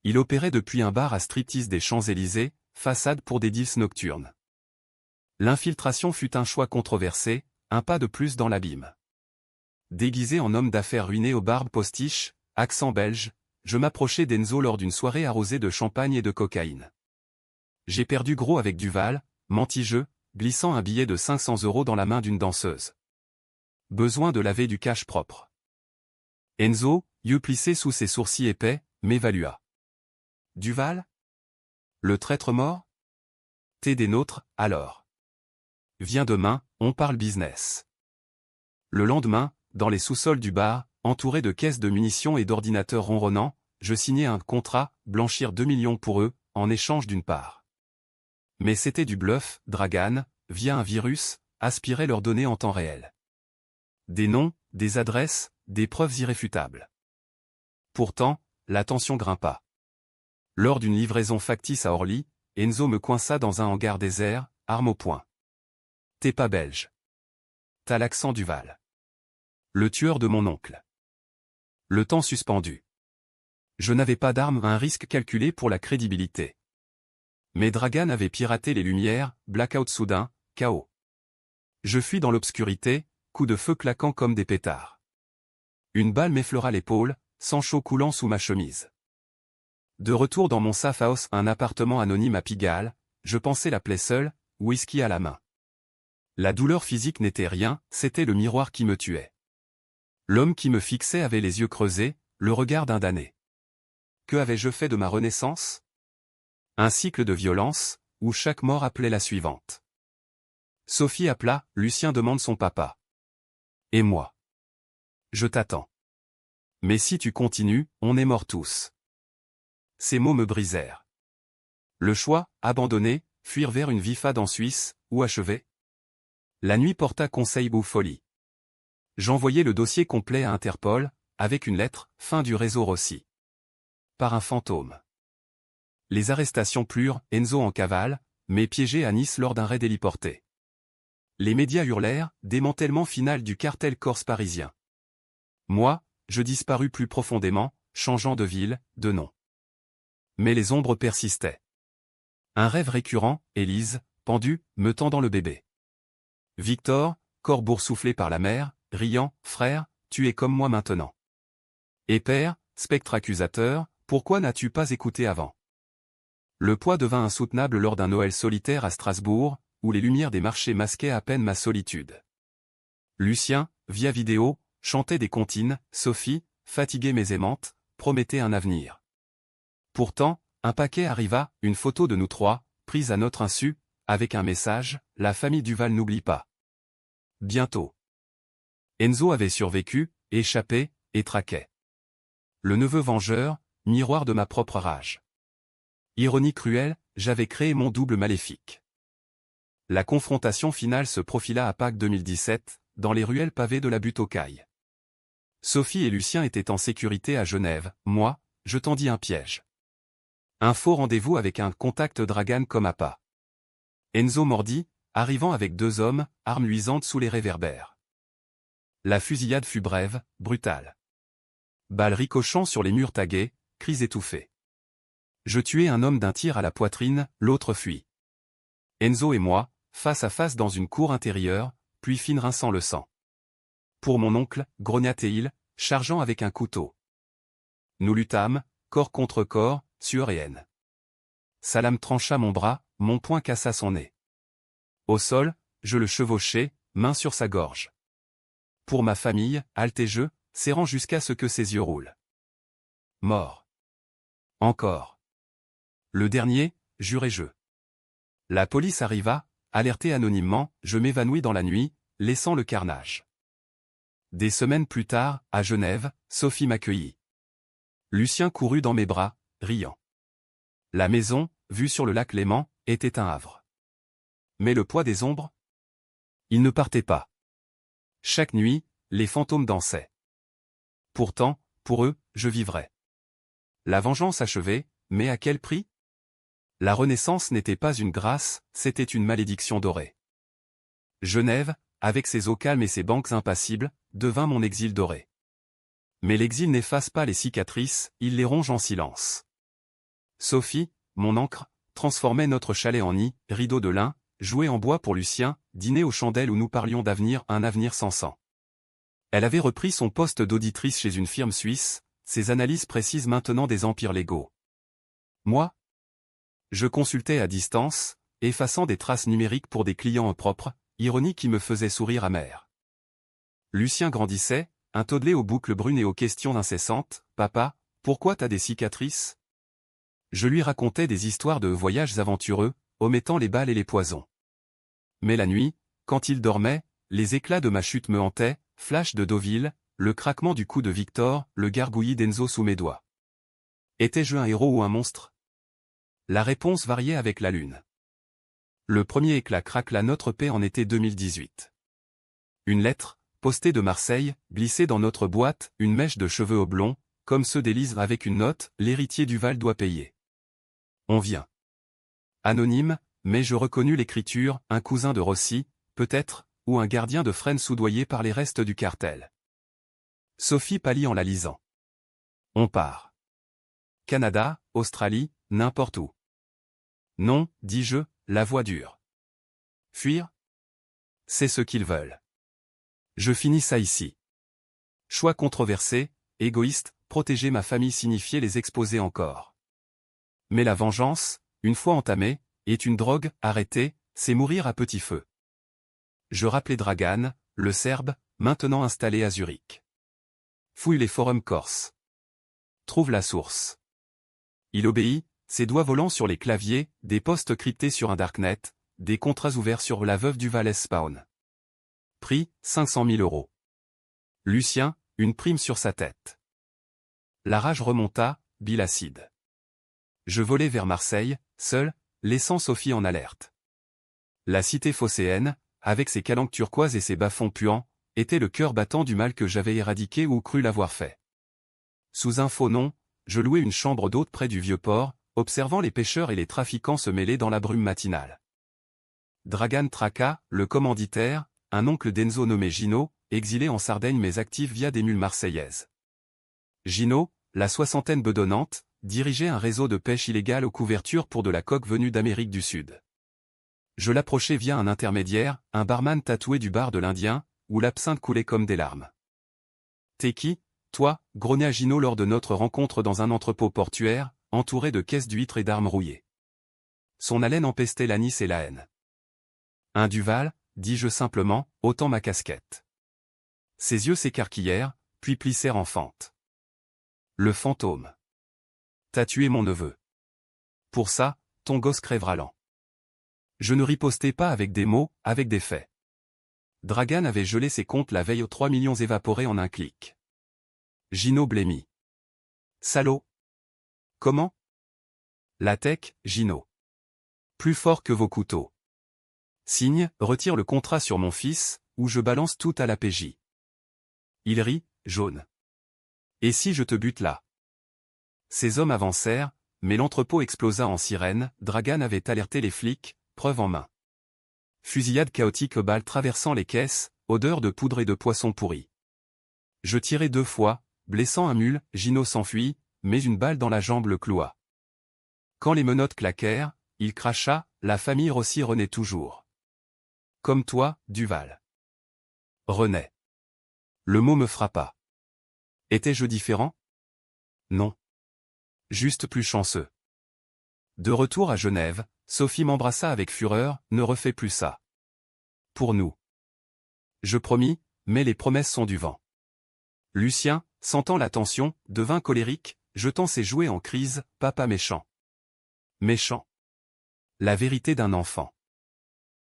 Il opérait depuis un bar à striptease des Champs-Élysées, façade pour des deals nocturnes. L'infiltration fut un choix controversé, un pas de plus dans l'abîme. Déguisé en homme d'affaires ruiné aux barbes postiches, accent belge, je m'approchai d'Enzo lors d'une soirée arrosée de champagne et de cocaïne. J'ai perdu gros avec Duval, menti-je, glissant un billet de 500 € dans la main d'une danseuse. Besoin de laver du cash propre. Enzo, yeux plissés sous ses sourcils épais, m'évalua. Duval? Le traître mort? T'es des nôtres, alors. Viens demain, on parle business. Le lendemain, dans les sous-sols du bar, entouré de caisses de munitions et d'ordinateurs ronronnants, je signais un contrat, blanchir 2 millions pour eux, en échange d'une part. Mais c'était du bluff, Dragan, via un virus, aspirait leurs données en temps réel. Des noms, des adresses, des preuves irréfutables. Pourtant, la tension grimpa. Lors d'une livraison factice à Orly, Enzo me coinça dans un hangar désert, arme au poing. T'es pas belge. T'as l'accent du Val. Le tueur de mon oncle. Le temps suspendu. Je n'avais pas d'arme, un risque calculé pour la crédibilité. Mais Dragan avait piraté les lumières, blackout soudain, chaos. Je fuis dans l'obscurité, coups de feu claquant comme des pétards. Une balle m'effleura l'épaule, sang chaud coulant sous ma chemise. De retour dans mon safe house, un appartement anonyme à Pigalle, je pensais l'appeler seul, whisky à la main. La douleur physique n'était rien, c'était le miroir qui me tuait. L'homme qui me fixait avait les yeux creusés, le regard d'un damné. Que avais-je fait de ma renaissance? Un cycle de violence, où chaque mort appelait la suivante. Sophie appela, Lucien demande son papa. Et moi? Je t'attends. Mais si tu continues, on est morts tous. Ces mots me brisèrent. Le choix, abandonner, fuir vers une vie fade en Suisse, ou achever? La nuit porta conseil ou folie. J'envoyai le dossier complet à Interpol, avec une lettre, fin du réseau Rossi. Par un fantôme. Les arrestations plurent, Enzo en cavale, mais piégé à Nice lors d'un raid héliporté. Les médias hurlèrent, démantèlement final du cartel corse parisien. Moi, je disparus plus profondément, changeant de ville, de nom. Mais les ombres persistaient. Un rêve récurrent, Élise, pendue, me tendant le bébé. Victor, corps boursouflé par la mer, riant, frère, tu es comme moi maintenant. Et père, spectre accusateur, pourquoi n'as-tu pas écouté avant? Le poids devint insoutenable lors d'un Noël solitaire à Strasbourg, où les lumières des marchés masquaient à peine ma solitude. Lucien, via vidéo, chantait des comptines, Sophie, fatiguée mais aimante, promettait un avenir. Pourtant, un paquet arriva, une photo de nous trois, prise à notre insu, avec un message, la famille Duval n'oublie pas. Bientôt. Enzo avait survécu, échappé, et traquait. Le neveu vengeur, miroir de ma propre rage. Ironie cruelle, j'avais créé mon double maléfique. La confrontation finale se profila à Pâques 2017, dans les ruelles pavées de la butte aux Cailles. Sophie et Lucien étaient en sécurité à Genève, moi, je tendis un piège. Un faux rendez-vous avec un contact Dragan comme appât. Enzo mordit, arrivant avec 2 hommes, armes luisantes sous les réverbères. La fusillade fut brève, brutale. Balles ricochant sur les murs tagués, cris étouffés. Je tuai un homme d'un tir à la poitrine, l'autre fuit. Enzo et moi, face à face dans une cour intérieure, puis Finn rinçant le sang. Pour mon oncle, grognatait-il, chargeant avec un couteau. Nous luttâmes, corps contre corps, sueur et haine. Sa lame trancha mon bras, mon poing cassa son nez. Au sol, je le chevauchai, main sur sa gorge. Pour ma famille, haltai-je, serrant jusqu'à ce que ses yeux roulent. Mort. Encore. Le dernier, jurai-je. La police arriva, alertée anonymement, je m'évanouis dans la nuit, laissant le carnage. Des semaines plus tard, à Genève, Sophie m'accueillit. Lucien courut dans mes bras, riant. La maison, vue sur le lac Léman, était un havre. Mais le poids des ombres? Il ne partait pas. Chaque nuit, les fantômes dansaient. Pourtant, pour eux, je vivrais. La vengeance achevée, mais à quel prix? La renaissance n'était pas une grâce, c'était une malédiction dorée. Genève, avec ses eaux calmes et ses banques impassibles, devint mon exil doré. Mais l'exil n'efface pas les cicatrices, il les ronge en silence. Sophie, mon ancre, transformait notre chalet en nid, rideau de lin, jouet en bois pour Lucien, dîner aux chandelles où nous parlions d'avenir, un avenir sans sang. Elle avait repris son poste d'auditrice chez une firme suisse, ses analyses précises maintenant des empires légaux. Moi, je consultais à distance, effaçant des traces numériques pour des clients propres, ironie qui me faisait sourire amer. Lucien grandissait, un taudelé aux boucles brunes et aux questions incessantes. « Papa, pourquoi t'as des cicatrices ?» Je lui racontais des histoires de voyages aventureux, omettant les balles et les poisons. Mais la nuit, quand il dormait, les éclats de ma chute me hantaient, flash de Deauville, le craquement du cou de Victor, le gargouillis d'Enzo sous mes doigts. Étais-je un héros ou un monstre? La réponse variait avec la lune. Le premier éclat craque la notre paix en été 2018. Une lettre, postée de Marseille, glissée dans notre boîte, une mèche de cheveux oblongs, comme ceux d'Élise avec une note, l'héritier Duval doit payer. On vient. Anonyme, mais je reconnus l'écriture, un cousin de Rossi, peut-être, ou un gardien de Fresnes soudoyé par les restes du cartel. Sophie pâlit en la lisant. On part. Canada, Australie, n'importe où. Non, dis-je, la voix dure. Fuir? C'est ce qu'ils veulent. Je finis ça ici. Choix controversé, égoïste, protéger ma famille signifiait les exposer encore. Mais la vengeance, une fois entamée, est une drogue, arrêtée, c'est mourir à petit feu. Je rappelai Dragan, le Serbe, maintenant installé à Zurich. Fouille les forums corses. Trouve la source. Il obéit, ses doigts volant sur les claviers, des postes cryptés sur un darknet, des contrats ouverts sur la veuve du Valais Spawn. Prix, 500 000 €. Lucien, une prime sur sa tête. La rage remonta, bile acide. Je volai vers Marseille, seul, laissant Sophie en alerte. La cité phocéenne, avec ses calanques turquoises et ses bas-fonds puants, était le cœur battant du mal que j'avais éradiqué ou cru l'avoir fait. Sous un faux nom, je louai une chambre d'hôte près du vieux port, observant les pêcheurs et les trafiquants se mêler dans la brume matinale. Dragan traqua, le commanditaire, un oncle d'Enzo nommé Gino, exilé en Sardaigne mais actif via des mules marseillaises. Gino, la soixantaine bedonnante, dirigeait un réseau de pêche illégale aux couvertures pour de la coque venue d'Amérique du Sud. Je l'approchai via un intermédiaire, un barman tatoué du bar de l'Indien, où l'absinthe coulait comme des larmes. « T'es qui, toi » grogna Gino lors de notre rencontre dans un entrepôt portuaire, entouré de caisses d'huîtres et d'armes rouillées. Son haleine empestait l'anis et la haine. « Un Duval » dis-je simplement, ôtant ma casquette. Ses yeux s'écarquillèrent, puis plissèrent en fente. « Le fantôme. T'as tué mon neveu. Pour ça, ton gosse crèvera lent. » Je ne ripostai pas avec des mots, avec des faits. Dragan avait gelé ses comptes la veille aux 3 millions évaporés en un clic. Gino blêmit. Salaud. Comment? La tech, Gino. Plus fort que vos couteaux. Signe, retire le contrat sur mon fils, ou je balance tout à la PJ. Il rit, jaune. Et si je te bute là? Ces hommes avancèrent, mais l'entrepôt explosa en sirène, Dragan avait alerté les flics, preuve en main. Fusillade chaotique aux balles traversant les caisses, odeur de poudre et de poisson pourri. Je tirai 2 fois, blessant un mule, Gino s'enfuit, mais une balle dans la jambe le cloua. Quand les menottes claquèrent, il cracha, la famille Rossi renaît toujours. Comme toi, Duval. Renaît. Le mot me frappa. Étais-je différent? Non. Juste plus chanceux. De retour à Genève, Sophie m'embrassa avec fureur, ne refais plus ça. Pour nous. Je promis, mais les promesses sont du vent. Lucien, sentant la tension, devint colérique, jetant ses jouets en crise, papa méchant. Méchant. La vérité d'un enfant.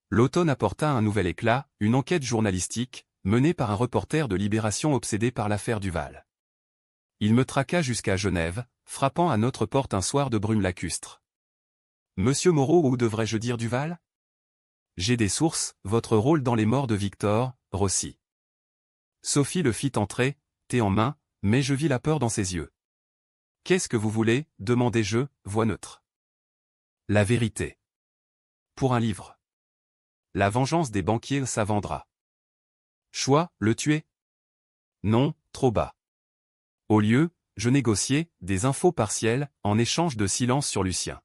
L'automne apporta un nouvel éclat, une enquête journalistique, menée par un reporter de Libération obsédé par l'affaire Duval. Il me traqua jusqu'à Genève, frappant à notre porte un soir de brume lacustre. Monsieur Moreau ou devrais-je dire Duval? J'ai des sources, votre rôle dans les morts de Victor, Rossi. Sophie le fit entrer, thé en main, mais je vis la peur dans ses yeux. Qu'est-ce que vous voulez, demandai-je, voix neutre. La vérité. Pour un livre. La vengeance des banquiers ça vendra. Choix, le tuer? Non, trop bas. Au lieu, je négociai, des infos partielles, en échange de silence sur Lucien.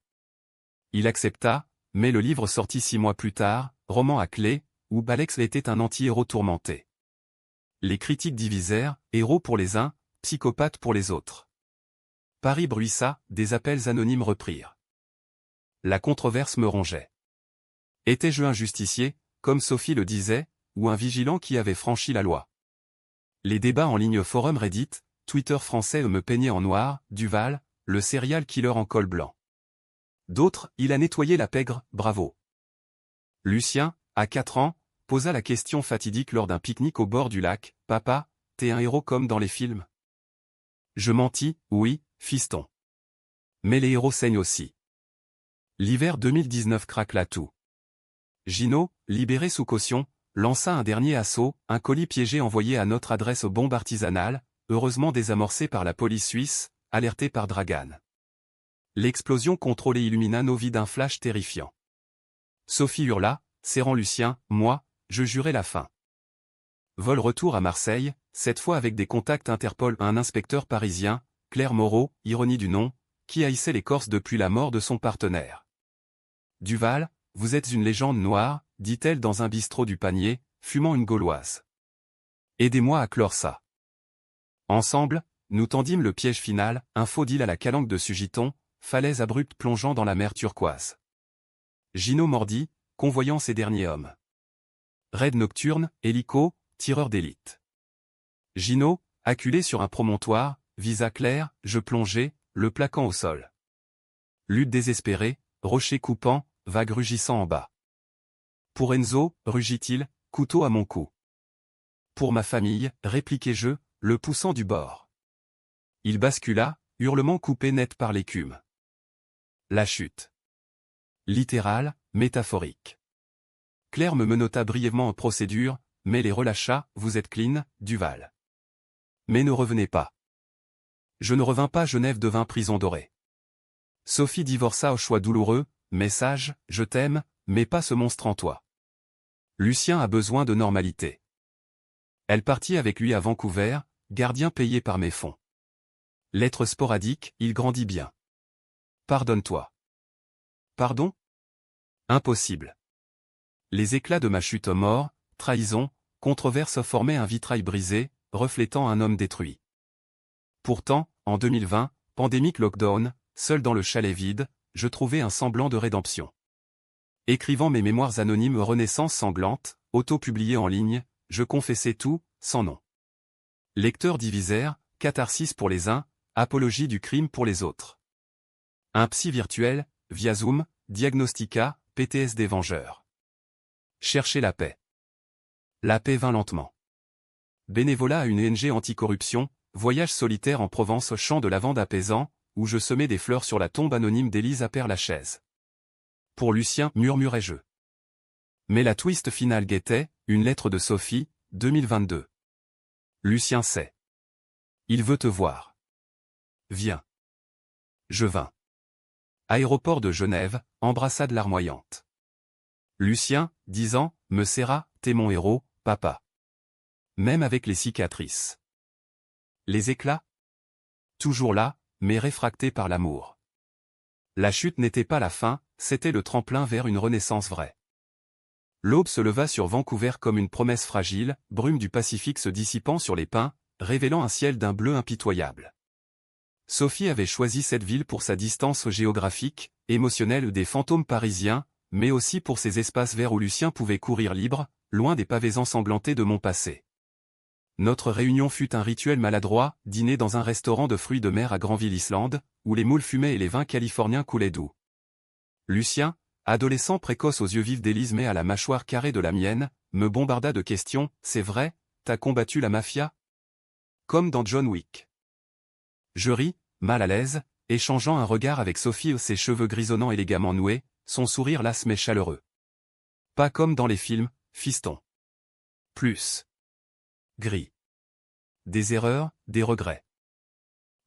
Il accepta, mais le livre sortit 6 mois plus tard, roman à clé, où Alex était un anti-héros tourmenté. Les critiques divisèrent, héros pour les uns, psychopathe pour les autres. Paris bruissa, des appels anonymes reprirent. La controverse me rongeait. Étais-je un justicier, comme Sophie le disait, ou un vigilant qui avait franchi la loi? Les débats en ligne forum Reddit, Twitter français me peignaient en noir, Duval, le serial killer en col blanc. D'autres, il a nettoyé la pègre, bravo. Lucien, à 4 ans, posa la question fatidique lors d'un pique-nique au bord du lac, papa, t'es un héros comme dans les films? Je mentis, oui, fiston. Mais les héros saignent aussi. L'hiver 2019 craquela tout. Gino, libéré sous caution, lança un dernier assaut, un colis piégé envoyé à notre adresse aux bombes artisanales, heureusement désamorcé par la police suisse, alertée par Dragan. L'explosion contrôlée illumina nos vies d'un flash terrifiant. Sophie hurla, serrant Lucien, moi, je jurais la fin. Vol retour à Marseille, cette fois avec des contacts Interpol, un inspecteur parisien, Claire Moreau, ironie du nom, qui haïssait les Corses depuis la mort de son partenaire. Duval, vous êtes une légende noire, dit-elle dans un bistrot du Panier, fumant une gauloise. Aidez-moi à clore ça. Ensemble, nous tendîmes le piège final, un faux deal à la calanque de Sugiton, falaise abrupte plongeant dans la mer turquoise. Gino mordit, convoyant ses derniers hommes. Raid nocturne, hélico, tireur d'élite. Gino, acculé sur un promontoire, visa clair, je plongeai, le plaquant au sol. Lutte désespérée, rocher coupant, vague rugissant en bas. Pour Enzo, rugit-il, couteau à mon cou. Pour ma famille, répliquai-je, le poussant du bord. Il bascula, hurlement coupé net par l'écume. La chute. Littérale, métaphorique. Claire me menotta brièvement en procédure, mais les relâcha, vous êtes clean, Duval. Mais ne revenez pas. Je ne revins pas, Genève devint prison dorée. Sophie divorça au choix douloureux, message, je t'aime, mais pas ce monstre en toi. Lucien a besoin de normalité. Elle partit avec lui à Vancouver, gardien payé par mes fonds. Lettre sporadique, il grandit bien. Pardonne-toi. Pardon? Impossible. Les éclats de ma chute mort, trahison, controverse formaient un vitrail brisé, reflétant un homme détruit. Pourtant, en 2020, pandémique lockdown, seul dans le chalet vide, je trouvais un semblant de rédemption. Écrivant mes mémoires anonymes Renaissance sanglante, auto-publiées en ligne, je confessais tout, sans nom. Lecteur divisaire, catharsis pour les uns, apologie du crime pour les autres. Un psy virtuel, via Zoom, diagnostica, PTSD vengeur. Chercher la paix. La paix vint lentement. Bénévolat à une ONG anticorruption, voyage solitaire en Provence, chant de lavande apaisant, où je semais des fleurs sur la tombe anonyme d'Élise à Père-Lachaise. Pour Lucien, murmurai-je. Mais la twist finale guettait, une lettre de Sophie, 2022. Lucien sait. Il veut te voir. Viens. Je vins. Aéroport de Genève, embrassade larmoyante. Lucien, 10 ans, me serra, t'es mon héros, papa. Même avec les cicatrices. Les éclats? Toujours là, mais réfractés par l'amour. La chute n'était pas la fin, c'était le tremplin vers une renaissance vraie. L'aube se leva sur Vancouver comme une promesse fragile, brume du Pacifique se dissipant sur les pins, révélant un ciel d'un bleu impitoyable. Sophie avait choisi cette ville pour sa distance géographique, émotionnelle des fantômes parisiens, mais aussi pour ses espaces verts où Lucien pouvait courir libre, loin des pavés ensanglantés de mon passé. Notre réunion fut un rituel maladroit, dîner dans un restaurant de fruits de mer à Granville-Island, où les moules fumaient et les vins californiens coulaient doux. Lucien, adolescent précoce aux yeux vifs d'Élise mais à la mâchoire carrée de la mienne, me bombarda de questions, c'est vrai, t'as combattu la mafia? Comme dans John Wick. Je ris, mal à l'aise, échangeant un regard avec Sophie, ses cheveux grisonnants élégamment noués, son sourire lasse mais chaleureux. Pas comme dans les films, fiston. Plus. Gris. Des erreurs, des regrets.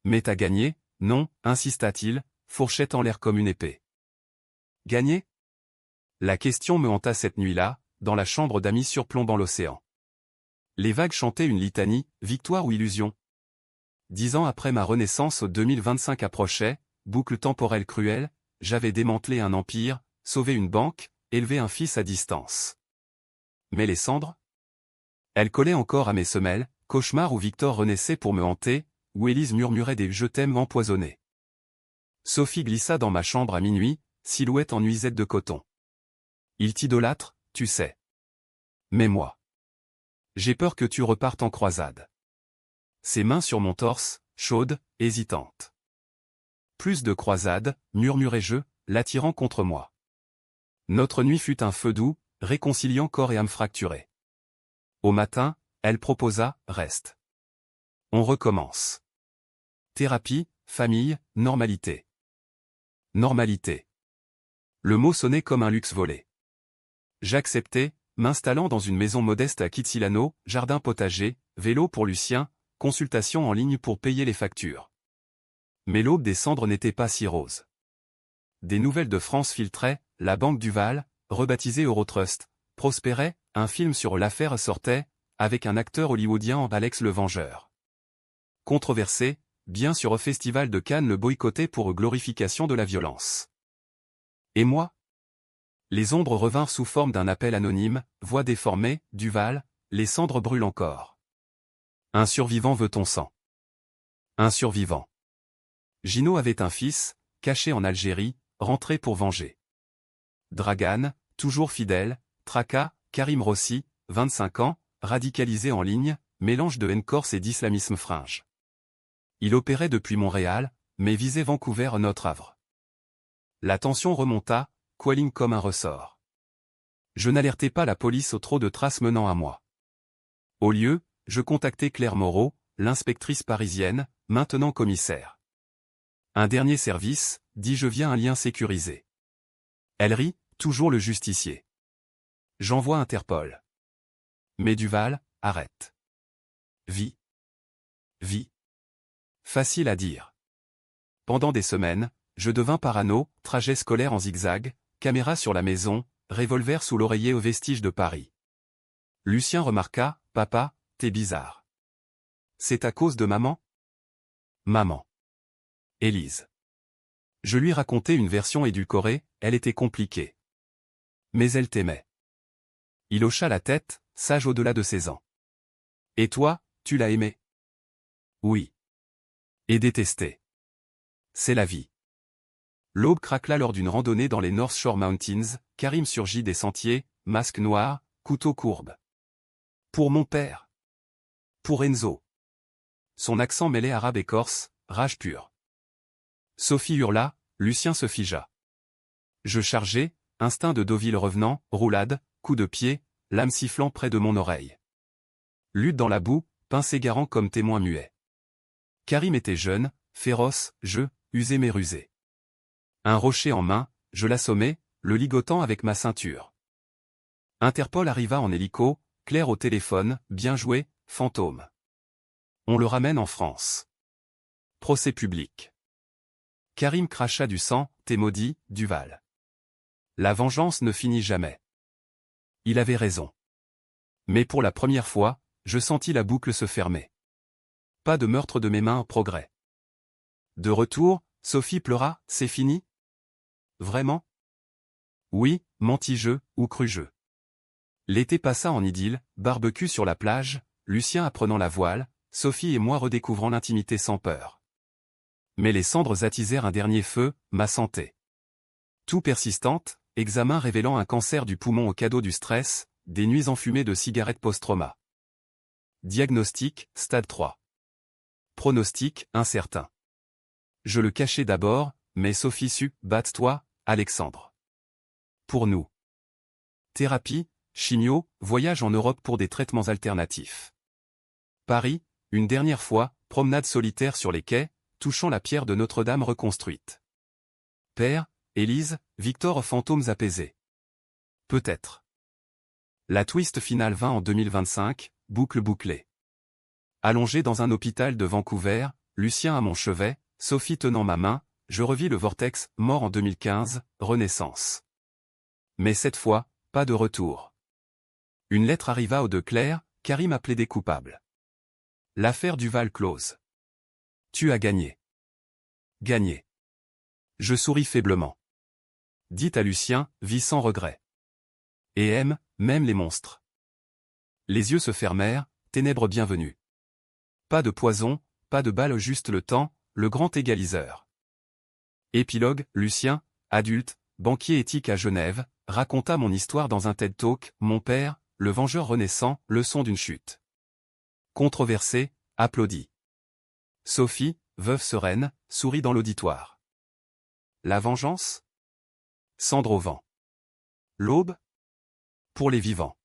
Mais t'as gagné, non, insista-t-il, fourchette en l'air comme une épée. Gagné? La question me hanta cette nuit-là, dans la chambre d'amis surplombant l'océan. Les vagues chantaient une litanie, victoire ou illusion? 10 ans après ma renaissance, 2025 approchait, boucle temporelle cruelle, j'avais démantelé un empire, sauvé une banque, élevé un fils à distance. Mais les cendres? Elles collaient encore à mes semelles, cauchemar où Victor renaissait pour me hanter, où Élise murmurait des « je t'aime » empoisonnés. Sophie glissa dans ma chambre à minuit, silhouette en nuisette de coton. Il t'idolâtre, tu sais. Mais moi. J'ai peur que tu repartes en croisade. Ses mains sur mon torse, chaudes, hésitantes. Plus de croisade, murmurai-je, l'attirant contre moi. Notre nuit fut un feu doux, réconciliant corps et âme fracturés. Au matin, elle proposa, reste. On recommence. Thérapie, famille, normalité. Normalité. Le mot sonnait comme un luxe volé. J'acceptai, m'installant dans une maison modeste à Kitsilano, jardin potager, vélo pour Lucien, consultation en ligne pour payer les factures. Mais l'aube des cendres n'était pas si rose. Des nouvelles de France filtraient, la Banque Duval, rebaptisée Eurotrust, prospérait, un film sur l'affaire sortait, avec un acteur hollywoodien Alex le Vengeur. Controversé, bien sûr au Festival de Cannes le boycottait pour glorification de la violence. Et moi? Les ombres revinrent sous forme d'un appel anonyme, voix déformée, Duval, les cendres brûlent encore. Un survivant veut ton sang. Un survivant. Gino avait un fils, caché en Algérie, rentré pour venger. Dragan, toujours fidèle, traqua, Karim Rossi, 25 ans, radicalisé en ligne, mélange de haine corse et d'islamisme fringe. Il opérait depuis Montréal, mais visait Vancouver notre Havre. La tension remonta, coiling comme un ressort. Je n'alertai pas la police au trop de traces menant à moi. Au lieu, je contactai Claire Moreau, l'inspectrice parisienne, maintenant commissaire. Un dernier service, dis-je via un lien sécurisé. Elle rit, toujours le justicier. J'envoie Interpol. Mais Duval, arrête. Vie. Vie. Facile à dire. Pendant des semaines, je devins parano, trajet scolaire en zigzag, caméra sur la maison, revolver sous l'oreiller aux vestiges de Paris. Lucien remarqua, papa, t'es bizarre. C'est à cause de maman? Maman. Élise. Je lui racontai une version édulcorée, elle était compliquée. Mais elle t'aimait. Il hocha la tête, sage au-delà de ses ans. Et toi, tu l'as aimé? Oui. Et détesté. C'est la vie. L'aube craquela lors d'une randonnée dans les North Shore Mountains, Karim surgit des sentiers, masque noir, couteau courbe. Pour mon père. Pour Enzo. Son accent mêlait arabe et corse, rage pure. Sophie hurla, Lucien se figea. Je chargeai, instinct de Deauville revenant, roulade, coup de pied, lame sifflant près de mon oreille. Lutte dans la boue, pince égarant comme témoin muet. Karim était jeune, féroce, je, usé mais rusé. Un rocher en main, je l'assommai, le ligotant avec ma ceinture. Interpol arriva en hélico, Claire au téléphone, bien joué, fantôme. On le ramène en France. Procès public. Karim cracha du sang, t'es maudit, Duval. La vengeance ne finit jamais. Il avait raison. Mais pour la première fois, je sentis la boucle se fermer. Pas de meurtre de mes mains, progrès. De retour, Sophie pleura, c'est fini? Vraiment? Oui, mentis-je, ou crus-je. L'été passa en idylle, barbecue sur la plage, Lucien apprenant la voile, Sophie et moi redécouvrant l'intimité sans peur. Mais les cendres attisèrent un dernier feu, ma santé. Tout persistante, examen révélant un cancer du poumon au cadeau du stress, des nuits enfumées de cigarettes post-trauma. Diagnostic, stade 3. Pronostic, incertain. Je le cachai d'abord, mais Sophie sut, batte-toi, Alexandre. Pour nous. Thérapie, chimio, voyage en Europe pour des traitements alternatifs. Paris, une dernière fois, promenade solitaire sur les quais, touchant la pierre de Notre-Dame reconstruite. Père, Élise, Victor fantômes apaisés. Peut-être. La twist finale vint en 2025, boucle bouclée. Allongé dans un hôpital de Vancouver, Lucien à mon chevet, Sophie tenant ma main, je revis le vortex, mort en 2015, renaissance. Mais cette fois, pas de retour. Une lettre arriva aux deux Claire, Karim a plaidé coupable. L'affaire Duval close. Tu as gagné. Gagné. Je souris faiblement. Dites à Lucien, vis sans regret. Et aime, même les monstres. Les yeux se fermèrent, ténèbres bienvenues. Pas de poison, pas de balle, juste le temps, le grand égaliseur. Épilogue, Lucien, adulte, banquier éthique à Genève, raconta mon histoire dans un TED Talk. Mon père, le vengeur renaissant, leçon d'une chute. Controversé, applaudi. Sophie, veuve sereine, sourit dans l'auditoire. La vengeance? Cendre au vent. L'aube? Pour les vivants.